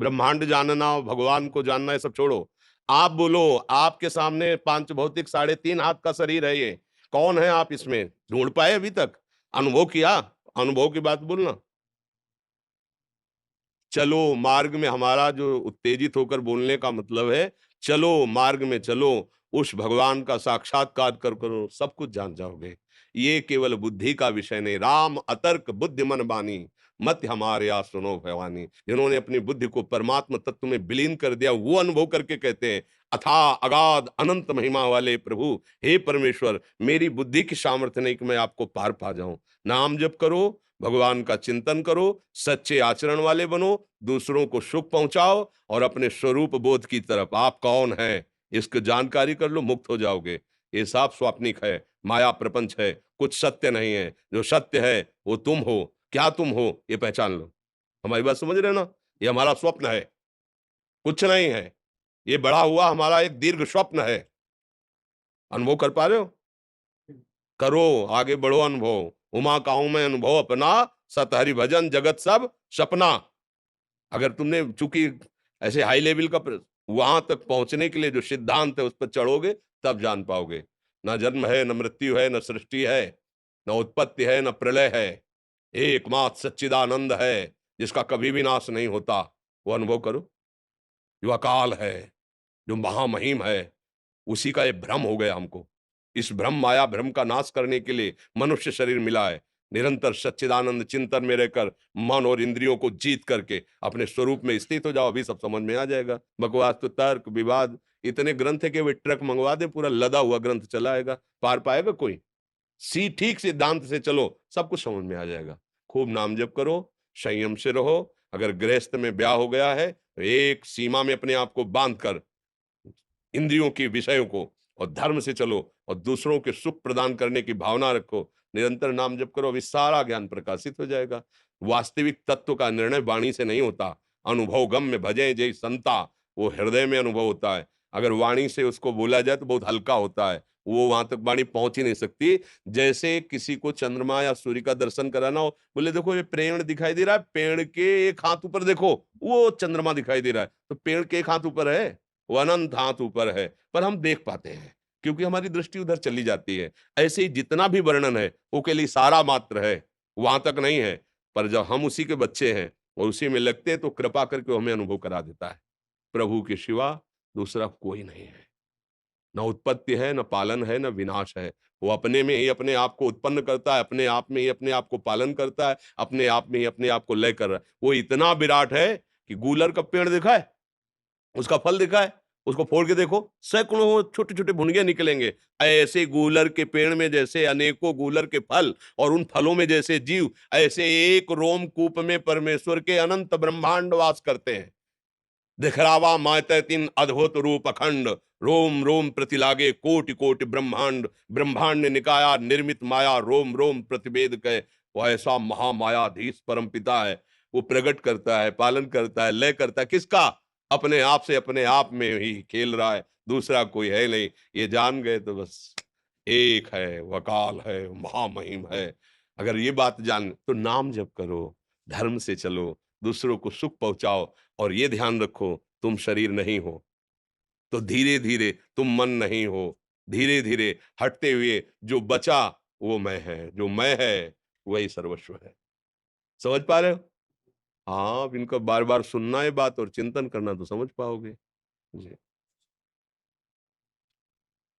ब्रह्मांड जानना और भगवान को जानना ये सब छोड़ो। आप बोलो, आपके सामने पांच भौतिक 3.5 हाथ का शरीर है ये, कौन है आप इसमें? ढूंढ पाए अभी तक? अनुभव किया? अनुभव की बात बोलना। चलो मार्ग में, हमारा जो उत्तेजित होकर बोलने का मतलब है, चलो मार्ग में चलो, उस भगवान का साक्षात्कार कर करो, सब कुछ जान जाओगे। ये केवल बुद्धि का विषय नहीं, राम अतर्क बुद्धि मन बानी, मत हमारे या सुनो भवानी। जिन्होंने अपनी बुद्धि को परमात्मा तत्व में विलीन कर दिया, वो अनुभव करके कहते हैं, अथा अगाध अनंत महिमा वाले प्रभु, हे परमेश्वर, मेरी बुद्धि की सामर्थ्य नहीं कि मैं आपको पार पा जाऊं। नाम जप करो, भगवान का चिंतन करो, सच्चे आचरण वाले बनो, दूसरों को सुख पहुंचाओ और अपने स्वरूप बोध की तरफ, आप कौन है इसकी जानकारी कर लो, मुक्त हो जाओगे। ये सब स्वाप्निक है, माया प्रपंच है, कुछ सत्य नहीं है। जो सत्य है वो तुम हो। क्या तुम हो ये पहचान लो। हमारी बात समझ रहे हो ना? ये हमारा स्वप्न है, कुछ नहीं है। ये बड़ा हुआ हमारा एक दीर्घ स्वप्न है। अनुभव कर पा रहे हो? करो, आगे बढ़ो अनुभव। उमा काहू में अनुभव अपना, सत हरि भजन जगत सब सपना। अगर तुमने, चूंकि ऐसे हाई लेवल का वहां तक पहुंचने के लिए जो सिद्धांत है उस पर चढ़ोगे, तब जान पाओगे। ना जन्म है, न मृत्यु है, न सृष्टि है, न उत्पत्ति है, न प्रलय है। एकमात्र सच्चिदानंद है, जिसका कभी भी नाश नहीं होता। वो अनुभव करो। जो अकाल है, जो महामहिम है, उसी का ये भ्रम हो गया हमको। इस भ्रम, माया भ्रम का नाश करने के लिए मनुष्य शरीर मिला है। निरंतर सच्चिदानंद चिंतन में रहकर, मन और इंद्रियों को जीत करके अपने स्वरूप में स्थित हो जाओ, अभी सब समझ में आ जाएगा। बकवास तो तर्क विवाद इतने ग्रंथ है कि वे ट्रक मंगवा दे, पूरा लदा हुआ ग्रंथ चला आएगा, पार पाएगा कोई? ठीक सिद्धांत से चलो, सब कुछ समझ में आ जाएगा। खूब नाम जप करो, संयम से रहो। अगर गृहस्थ में ब्याह हो गया है तो एक सीमा में अपने आप को बांध कर, इंद्रियों के विषयों को और धर्म से चलो, और दूसरों के सुख प्रदान करने की भावना रखो। निरंतर नाम जप करो, अभी सारा ज्ञान प्रकाशित हो जाएगा। वास्तविक तत्व का निर्णय वाणी से नहीं होता। अनुभव गम में भजे जय संता, वो हृदय में अनुभव होता है। अगर वाणी से उसको बोला जाए तो बहुत हल्का होता है, वो वहां तक वाणी पहुंच ही नहीं सकती। जैसे किसी को चंद्रमा या सूर्य का दर्शन कराना हो, बोले देखो ये पेड़ दिखाई दे रहा है, पेड़ के एक हाथ ऊपर देखो वो चंद्रमा दिखाई दे रहा है, तो पेड़ के एक हाथ ऊपर है, वो अनंत हाथ ऊपर है, पर हम देख पाते हैं क्योंकि हमारी दृष्टि उधर चली जाती है। ऐसे ही जितना भी वर्णन है वो के लिए सारा मात्र है, वहां तक नहीं है। पर जब हम उसी के बच्चे हैं और उसी में लगते हैं तो कृपा करके वो हमें अनुभव करा देता है। प्रभु के सिवा दूसरा कोई नहीं है। न उत्पत्ति है, न पालन है, न विनाश है। वो अपने में ही अपने आप को उत्पन्न करता है, अपने आप में ही अपने आप को पालन करता है, अपने आप में ही अपने आप को लय कर रहा है। वो इतना विराट है कि गूलर का पेड़ देखा है, उसका फल दिखा है, उसको फोड़ के देखो, सैकड़ों छोटे-छोटे भुनगे निकलेंगे। ऐसे गूलर के पेड़ में जैसे अनेकों गूलर के फल और उन फलों में जैसे जीव, ऐसे एक रोमकूप में परमेश्वर के अनंत ब्रह्मांड वास करते हैं। दिखरावा मायते तिन अद्भुत रूप अखंड, रोम रोम प्रति लागे कोटि कोटि ब्रह्मांड, ब्रह्मांड निकाया निर्मित माया, रोम रोम प्रतिवेद कहे। वो ऐसा महामायाधीश परम पिता है, वो प्रकट करता है, पालन करता है, लय करता है। किसका? अपने आप से, अपने आप में ही खेल रहा है, दूसरा कोई है नहीं। ये जान गए तो बस, एक है, वकाल है, महामहिम है। अगर ये बात जान तो नाम जप करो, धर्म से चलो, दूसरों को सुख पहुंचाओ, और ये ध्यान रखो तुम शरीर नहीं हो। तो धीरे धीरे, तुम मन नहीं हो, धीरे धीरे हटते हुए जो बचा वो मैं है, जो मैं है वही सर्वस्व है। समझ पा रहे हो? हाँ, अब इनको बार बार सुनना है बात और चिंतन करना तो समझ पाओगे। जी।